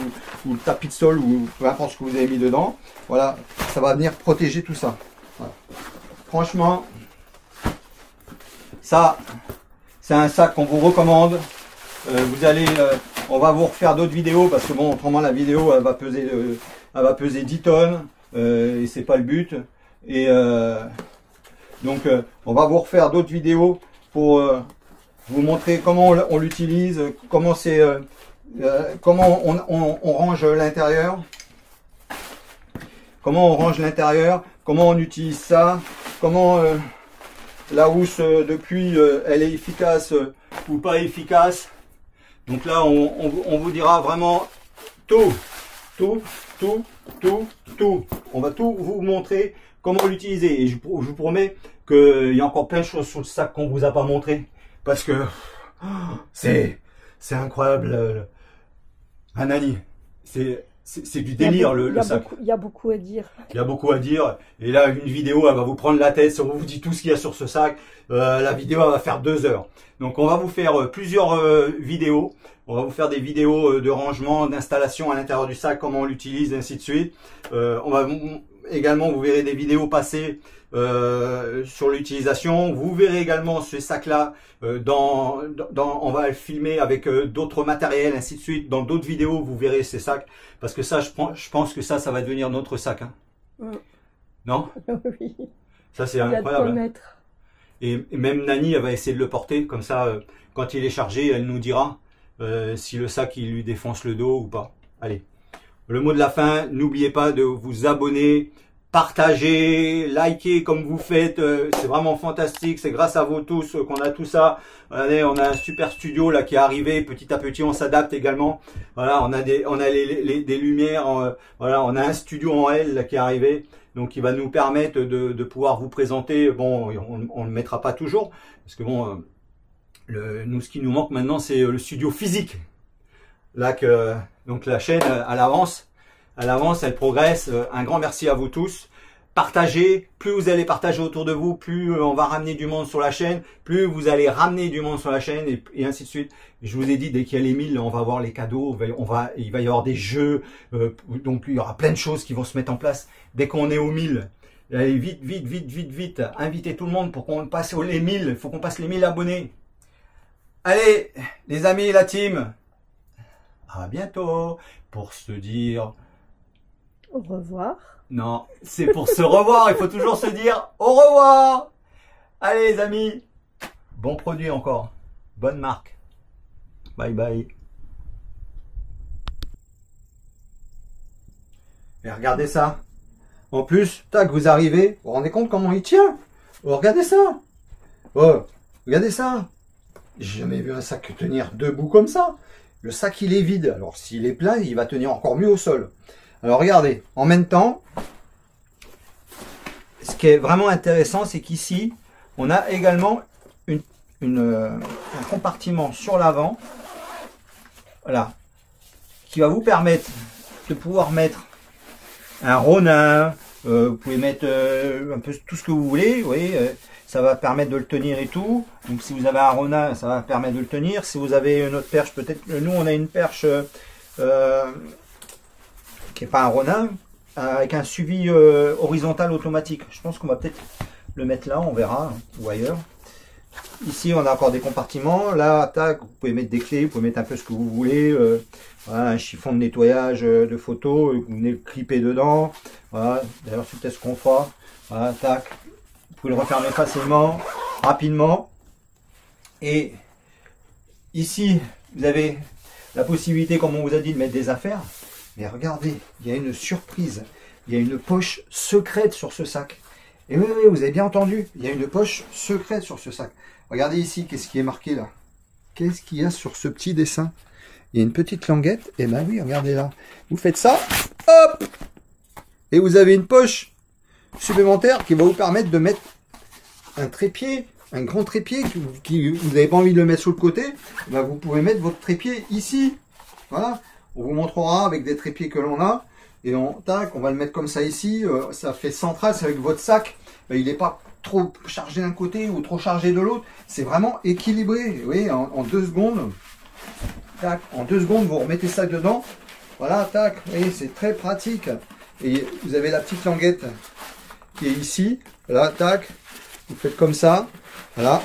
le tapis de sol ou peu importe ce que vous avez mis dedans. Voilà, ça va venir protéger tout ça. Voilà. Franchement, ça, c'est un sac qu'on vous recommande. On va vous refaire d'autres vidéos parce que bon, autrement la vidéo elle va peser 10 tonnes et c'est pas le but. Et donc on va vous refaire d'autres vidéos pour vous montrer comment on l'utilise, comment on range l'intérieur, comment on utilise ça, comment la housse de pluie elle est efficace ou pas efficace. Donc là on vous dira vraiment tout. On va tout vous montrer comment l'utiliser et je vous promets qu'il y a encore plein de choses sur le sac qu'on vous a pas montré. Parce que c'est incroyable, Anani, c'est du délire le sac. Il y a beaucoup à dire. Il y a beaucoup à dire. Et là, une vidéo, elle va vous prendre la tête. On vous dit tout ce qu'il y a sur ce sac. La vidéo, elle va faire 2 heures. Donc, on va vous faire plusieurs vidéos. On va vous faire des vidéos de rangement, d'installation à l'intérieur du sac, comment on l'utilise, et ainsi de suite. Également, vous verrez des vidéos passées sur l'utilisation. Vous verrez également ce sac-là. On va le filmer avec d'autres matériels, ainsi de suite. Dans d'autres vidéos, vous verrez ces sacs. Parce que ça, je pense que ça va devenir notre sac. Hein. Non? Oui. Ça, c'est incroyable. Hein. Et même Nani, elle va essayer de le porter. Comme ça, quand il est chargé, elle nous dira si le sac, il lui défonce le dos ou pas. Allez. Le mot de la fin, n'oubliez pas de vous abonner, partager, liker comme vous faites, c'est vraiment fantastique, c'est grâce à vous tous qu'on a tout ça. Regardez, on a un super studio là qui est arrivé, petit à petit on s'adapte également. Voilà, on a des lumières, voilà, on a un studio en L là, qui est arrivé, donc qui va nous permettre de pouvoir vous présenter. Bon, on le mettra pas toujours, parce que bon, nous ce qui nous manque maintenant c'est le studio physique. Là donc la chaîne, elle avance, elle progresse. Un grand merci à vous tous. partagez, plus vous allez partager autour de vous, plus on va ramener du monde sur la chaîne, plus vous allez ramener du monde sur la chaîne et ainsi de suite. Je vous ai dit, dès qu'il y a les 1000, on va voir les cadeaux, il va y avoir des jeux, donc il y aura plein de choses qui vont se mettre en place. Dès qu'on est aux 1000, allez vite, vite, vite, vite, vite, invitez tout le monde pour qu'on passe les 1000, il faut qu'on passe les 1000 abonnés. Allez, les amis, la team, à bientôt pour se dire au revoir. Non, c'est pour se revoir, il faut toujours se dire au revoir. Allez les amis, bon produit encore, bonne marque. Bye bye. Et regardez ça. En plus, tac, vous arrivez, vous vous rendez compte comment il tient? Oh, regardez ça. Oh, regardez ça. J'ai jamais vu un sac tenir debout comme ça. Le sac, il est vide. Alors, s'il est plein, il va tenir encore mieux au sol. Alors, regardez. En même temps, ce qui est vraiment intéressant, c'est qu'ici, on a également un compartiment sur l'avant. Voilà. Qui va vous permettre de pouvoir mettre un ronin. Vous pouvez mettre un peu tout ce que vous voulez. Vous voyez, ça va permettre de le tenir et tout. Donc si vous avez un ronin, ça va permettre de le tenir. Si vous avez une autre perche, peut-être, nous on a une perche qui n'est pas un ronin, avec un suivi horizontal automatique. Je pense qu'on va peut-être le mettre là, on verra, hein, ou ailleurs. Ici on a encore des compartiments. Là, tac, vous pouvez mettre des clés, vous pouvez mettre un peu ce que vous voulez. Voilà, un chiffon de nettoyage de photos, vous venez le clipper dedans. Voilà, d'ailleurs c'est peut-être ce qu'on fera. Voilà, tac. Vous pouvez le refermer facilement, rapidement. Et ici, vous avez la possibilité, comme on vous a dit, de mettre des affaires. Mais regardez, il y a une surprise. Il y a une poche secrète sur ce sac. Et oui, oui, vous avez bien entendu, il y a une poche secrète sur ce sac. Regardez ici, qu'est-ce qui est marqué là? Qu'est-ce qu'il y a sur ce petit dessin? Il y a une petite languette. Et ben oui, regardez là. Vous faites ça, hop! Et vous avez une poche supplémentaire qui va vous permettre de mettre un trépied, un grand trépied, qui vous n'avez pas envie de le mettre sur le côté, ben vous pouvez mettre votre trépied ici. Voilà, on vous montrera avec des trépieds que l'on a, et tac, on va le mettre comme ça ici, ça fait central, c'est avec votre sac, ben, il n'est pas trop chargé d'un côté ou trop chargé de l'autre, c'est vraiment équilibré. Vous voyez, en 2 secondes, tac, en 2 secondes, vous remettez ça dedans, voilà, tac, vous voyez, c'est très pratique. Et vous avez la petite languette qui est ici, là, tac, vous faites comme ça, voilà,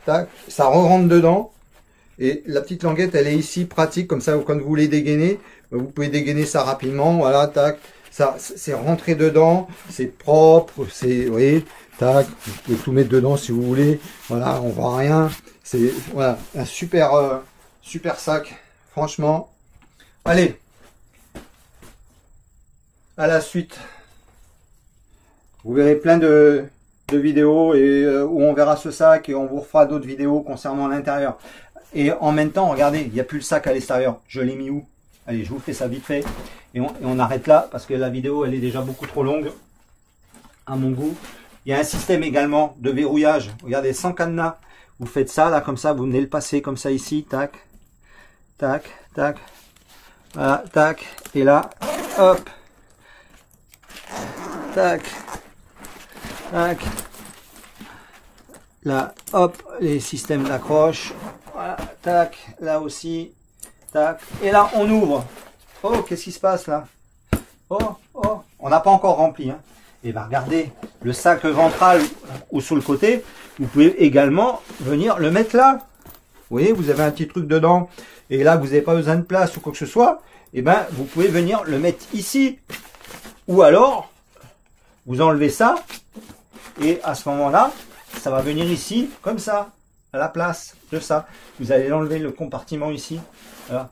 tac, ça rentre dedans, et la petite languette, elle est ici, pratique, comme ça, quand vous voulez dégainer, vous pouvez dégainer ça rapidement, voilà, tac, ça, c'est rentré dedans, c'est propre, c'est, vous voyez, tac, vous pouvez tout mettre dedans si vous voulez, voilà, on voit rien, c'est, voilà, un super, super sac, franchement. Allez, à la suite, vous verrez plein de vidéos et où on verra ce sac et on vous refera d'autres vidéos concernant l'intérieur. Et en même temps, regardez, il n'y a plus le sac à l'extérieur. Je l'ai mis où? Allez, je vous fais ça vite fait. Et on arrête là parce que la vidéo, elle est déjà beaucoup trop longue à mon goût. Il y a un système également de verrouillage. Regardez, sans cadenas. Vous faites ça, là, comme ça. Vous venez le passer comme ça ici. Tac, tac, tac. Voilà, tac. Et là, hop. Tac, tac. Là, hop, les systèmes d'accroche. Voilà, tac, là aussi, tac. Et là, on ouvre. Oh, qu'est-ce qui se passe là? Oh, oh, on n'a pas encore rempli. Hein. Et bien, regardez, le sac ventral ou sur le côté, vous pouvez également venir le mettre là. Vous voyez, vous avez un petit truc dedans. Et là, vous n'avez pas besoin de place ou quoi que ce soit. Et ben, vous pouvez venir le mettre ici. Ou alors, vous enlevez ça, et à ce moment-là, ça va venir ici, comme ça, à la place de ça. Vous allez enlever le compartiment ici. Voilà.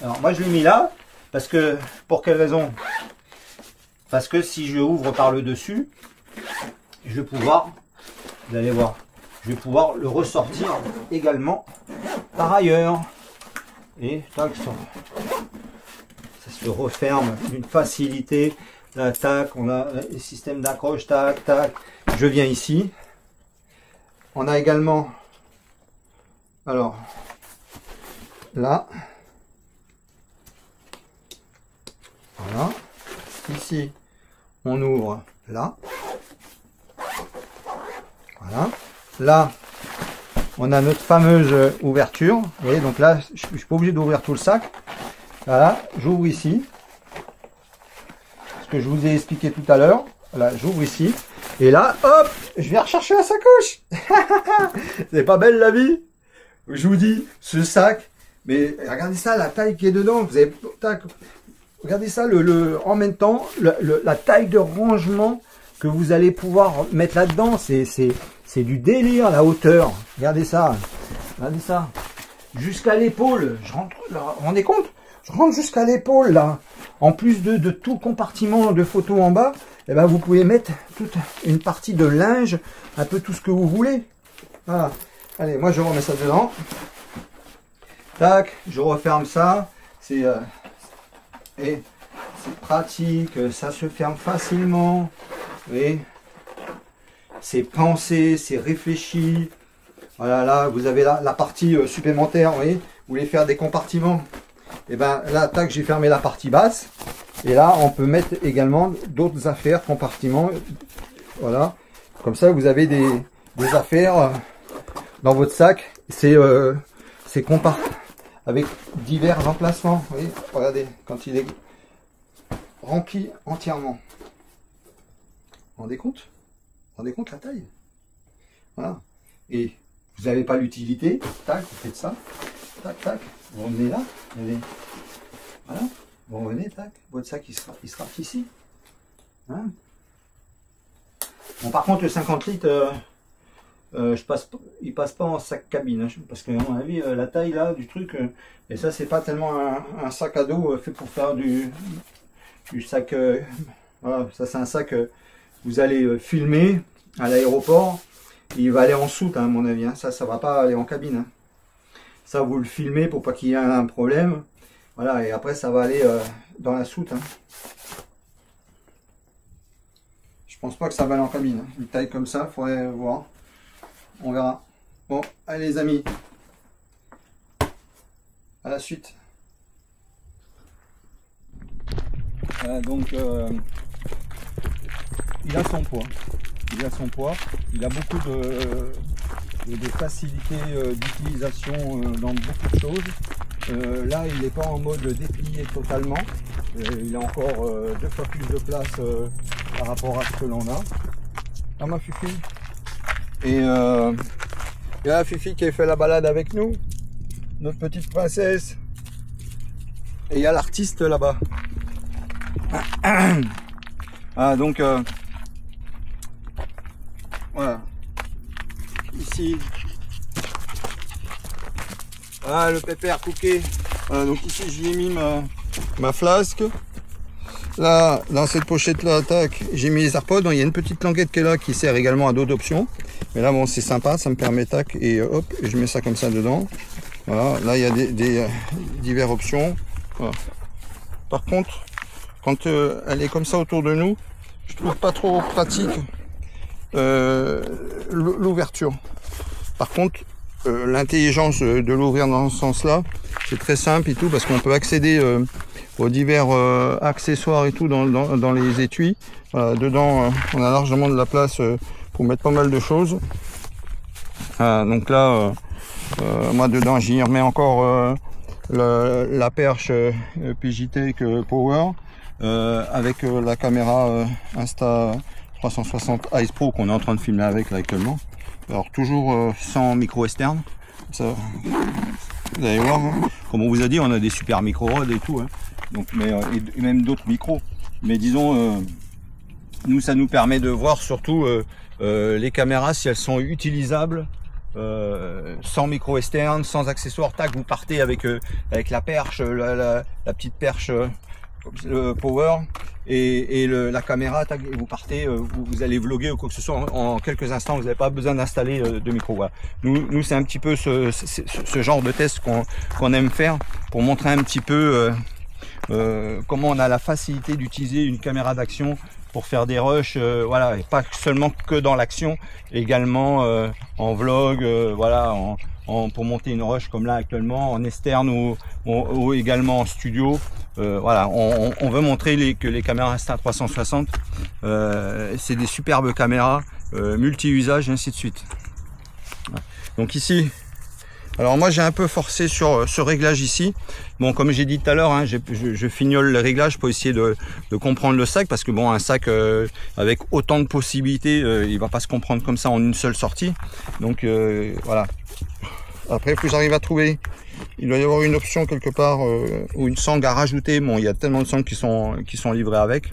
Alors moi je l'ai mis là, parce que, pour quelle raison? Parce que si je ouvre par le dessus, je vais pouvoir, vous allez voir, je vais pouvoir le ressortir également par ailleurs. Et tac, ça se referme d'une facilité. Là, tac, on a les systèmes d'accroche, tac, tac. Je viens ici. On a également, alors, là, voilà. Ici, on ouvre là. Voilà. Là, on a notre fameuse ouverture. Vous voyez, donc là, je suis pas obligé d'ouvrir tout le sac. Voilà, j'ouvre ici. Ce que je vous ai expliqué tout à l'heure. Là, j'ouvre ici. Et là, hop, je viens rechercher la sacoche. C'est pas belle la vie? Je vous dis, ce sac, mais regardez ça, la taille qui est dedans. Vous avez, tac, regardez ça, en même temps, la taille de rangement que vous allez pouvoir mettre là-dedans. C'est du délire, la hauteur. Regardez ça. Regardez ça. Jusqu'à l'épaule. Je rentre, là, vous vous rendez compte? Je rentre jusqu'à l'épaule, là. En plus de tout le compartiment de photos en bas, eh ben, vous pouvez mettre toute une partie de linge, un peu tout ce que vous voulez. Voilà. Allez, moi, je remets ça dedans. Tac, je referme ça. Et c'est pratique, ça se ferme facilement. Vous voyez? C'est pensé, c'est réfléchi. Voilà, là, vous avez la partie supplémentaire, vous voyez, vous voulez faire des compartiments. Et ben là, tac, j'ai fermé la partie basse. Et là, on peut mettre également d'autres affaires, compartiments. Voilà. Comme ça, vous avez des affaires dans votre sac. C'est compart avec divers emplacements. Vous voyez, regardez, quand il est rempli entièrement. Vous vous rendez compte? Vous vous rendez compte la taille? Voilà. Et vous n'avez pas l'utilité. Tac, vous faites ça. Tac, tac. Vous revenez là. Voilà. Vous revenez, tac. Votre sac, il sera ici. Hein? Bon, par contre, le 50 litres, il passe pas en sac cabine. Hein, parce que, à mon avis, la taille là du truc, et ça, c'est pas tellement un sac à dos fait pour faire du sac. Voilà, ça, c'est un sac. Vous allez filmer à l'aéroport, il va aller en soute, hein, à mon avis. Hein. Ça va pas aller en cabine. Hein. Ça, vous le filmez pour pas qu'il y ait un problème. Voilà, et après, ça va aller dans la soute. Hein. Je pense pas que ça va aller en cabine. Hein. Une taille comme ça, il faudrait voir. On verra. Bon, allez les amis. À la suite. Voilà, donc... il a son poids. Il a son poids. Il a beaucoup de facilité d'utilisation dans beaucoup de choses. Là, il n'est pas en mode déplié totalement. Il a encore 2 fois plus de place par rapport à ce que l'on a. Ah, ma Fifi. Et il y a la Fifi qui a fait la balade avec nous. Notre petite princesse. Et il y a l'artiste là-bas. Ah, donc... voilà. Ici. Ah, le pépère cooké. Voilà, donc ici, j'y ai mis ma flasque. Là, dans cette pochette-là, tac, j'ai mis les AirPods. Il y a une petite languette qui est là, qui sert également à d'autres options. Mais là, bon, c'est sympa, ça me permet, tac, et hop, je mets ça comme ça dedans. Voilà, là, il y a des diverses options. Voilà. Par contre, quand elle est comme ça autour de nous, je trouve pas trop pratique l'ouverture. Par contre, l'intelligence de l'ouvrir dans ce sens-là, c'est très simple et tout, parce qu'on peut accéder aux divers accessoires et tout dans les étuis. Voilà, dedans, on a largement de la place pour mettre pas mal de choses. Donc là, moi dedans, j'y remets encore la perche Pgitech Power avec la caméra Insta360 Ice Pro qu'on est en train de filmer avec là actuellement. Alors toujours sans micro externe. Ça, vous allez voir, hein. Comme on vous a dit, on a des super micro rods et tout, hein. Donc, et même d'autres micros. Mais disons, nous ça nous permet de voir surtout les caméras si elles sont utilisables. Sans micro externe, sans accessoires, tac, vous partez avec la perche, la petite perche Power et la caméra, tac, et vous partez, vous allez vlogger ou quoi que ce soit en quelques instants. Vous n'avez pas besoin d'installer de micro. Voilà. Nous c'est un petit peu ce genre de test qu'on aime faire pour montrer un petit peu comment on a la facilité d'utiliser une caméra d'action pour faire des rushs, voilà, et pas seulement que dans l'action, également en vlog, voilà, pour monter une rush comme là actuellement, en externe ou également en studio. Voilà, on veut montrer que les caméras Insta360, c'est des superbes caméras, multi-usages, et ainsi de suite. Donc ici, alors moi j'ai un peu forcé sur ce réglage ici. Bon, comme j'ai dit tout à l'heure, hein, je fignole le réglage pour essayer de comprendre le sac, parce que bon, un sac avec autant de possibilités, il va pas se comprendre comme ça en une seule sortie. Donc voilà. Après, il faut que j'arrive à trouver. Il doit y avoir une option quelque part ou une sangle à rajouter. Bon, il y a tellement de sangles qui sont livrées avec.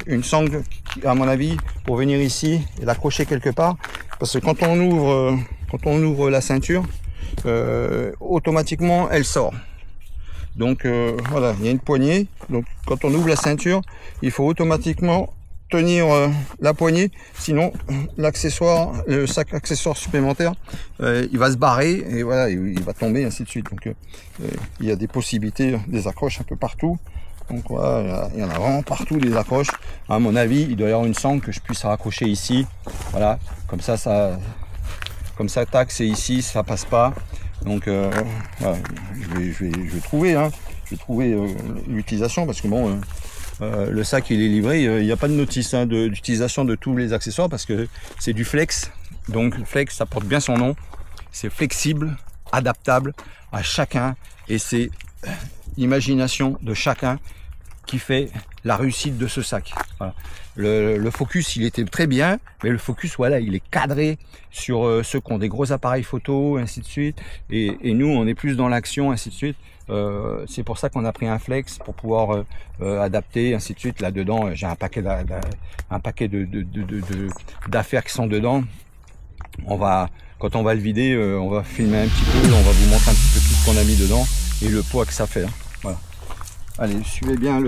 Une sangle, à mon avis, pour venir ici et l'accrocher quelque part, parce que quand on ouvre la ceinture, automatiquement elle sort. Donc voilà, il y a une poignée. Donc quand on ouvre la ceinture, il faut automatiquement tenir la poignée, sinon l'accessoire, le sac accessoire supplémentaire, il va se barrer et voilà, il va tomber, ainsi de suite. Donc il y a des possibilités, des accroches un peu partout. Donc voilà, il y en a vraiment partout des accroches. À mon avis, il doit y avoir une sangle que je puisse raccrocher ici. Voilà, comme ça tac, c'est ici, ça passe pas. Donc voilà, je vais trouver, hein, l'utilisation, parce que bon, le sac il est livré, il n'y a pas de notice hein, d'utilisation de tous les accessoires, parce que c'est du flex. Donc flex, ça porte bien son nom. C'est flexible, adaptable à chacun, et c'est l'imagination de chacun qui fait la réussite de ce sac. Voilà. Le focus, il était très bien, mais le focus, voilà, il est cadré sur ceux qui ont des gros appareils photo, ainsi de suite. Et nous, on est plus dans l'action, ainsi de suite. C'est pour ça qu'on a pris un flex pour pouvoir adapter, ainsi de suite. Là-dedans, j'ai un paquet d'affaires qui sont dedans. Quand on va le vider, on va filmer un petit peu, on va vous montrer un petit peu tout ce qu'on a mis dedans et le poids que ça fait. Hein. Voilà. Allez, suivez bien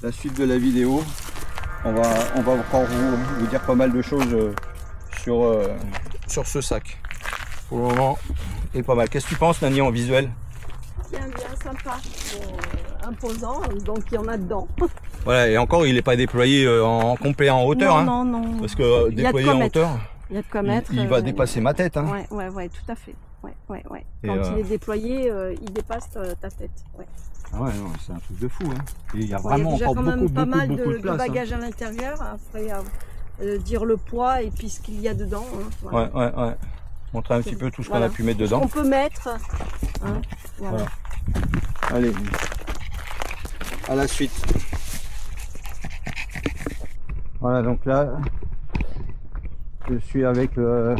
la suite de la vidéo. On va encore vous dire pas mal de choses sur ce sac. Pour le moment, il est pas mal. Qu'est-ce que tu penses, Nani, en visuel? Bien, sympa. Imposant, donc il y en a dedans. Voilà, et encore, il n'est pas déployé en complet en hauteur. Non, hein, non. Parce que déployé en hauteur, il y a de quoi mettre. Il va dépasser ma tête. Hein. Ouais, tout à fait. Ouais. Quand il est déployé, il dépasse ta tête. Ouais. Ah ouais, c'est un truc de fou. Hein. Et il y a vraiment il y a encore beaucoup de place. De bagages à l'intérieur. Après, dire le poids et puis ce qu'il y a dedans. Hein. Voilà. Ouais. Montrer un petit peu tout ce qu'on a pu mettre dedans. On peut mettre. Hein. Voilà. Allez, à la suite. Voilà, donc là, je suis avec le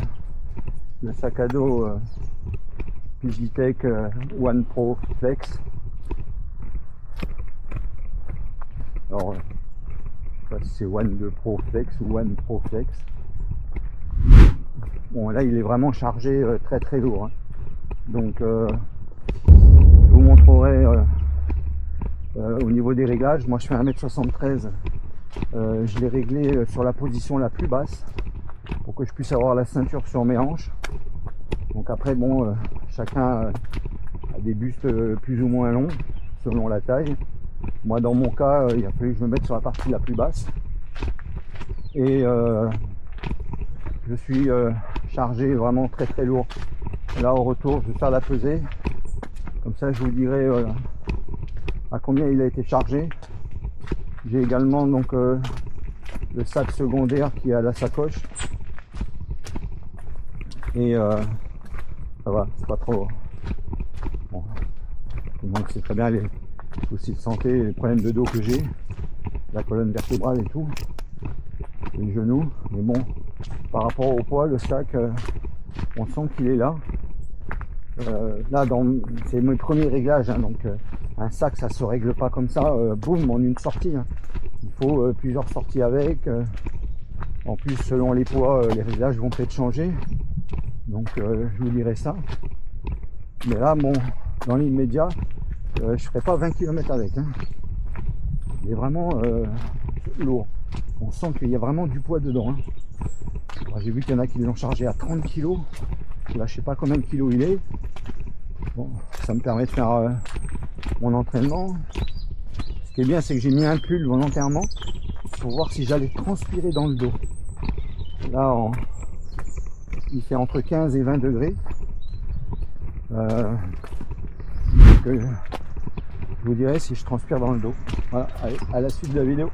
sac à dos Pegitech One Pro Flex. Alors, je sais pas si c'est One 2 Pro Flex ou One Pro Flex. Bon, là, il est vraiment chargé très lourd. Hein. Donc, je vous montrerai au niveau des réglages. Moi, je fais 1m73. Je l'ai réglé sur la position la plus basse pour que je puisse avoir la ceinture sur mes hanches. Donc après, bon, chacun a des bustes plus ou moins longs selon la taille. Moi, dans mon cas, il a fallu que je me mette sur la partie la plus basse. Et je suis chargé vraiment très lourd. Là, au retour, je vais faire la pesée. Comme ça, je vous dirai à combien il a été chargé. J'ai également donc le sac secondaire qui est à la sacoche. Et ça va, c'est pas trop. Bon, donc c'est très bien les soucis de santé, les problèmes de dos que j'ai, la colonne vertébrale et tout, les genoux. Mais bon, par rapport au poids, le sac, on sent qu'il est là. Là, c'est mes premiers réglages, hein, donc un sac, ça se règle pas comme ça, boum, en une sortie. Hein. Il faut plusieurs sorties avec. En plus, selon les poids, les réglages vont peut-être changer. Donc, je vous dirai ça. Mais là, bon, dans l'immédiat, je ferai pas 20 km avec. Hein. Il est vraiment lourd. On sent qu'il y a vraiment du poids dedans. Hein. J'ai vu qu'il y en a qui l'ont chargé à 30 kg. Là, je sais pas combien de kilos il est. Bon, ça me permet de faire mon entraînement. Ce qui est bien, c'est que j'ai mis un pull volontairement pour voir si j'allais transpirer dans le dos. Là, il fait entre 15 et 20 degrés. Je vous dirai si je transpire dans le dos. Voilà, allez, à la suite de la vidéo.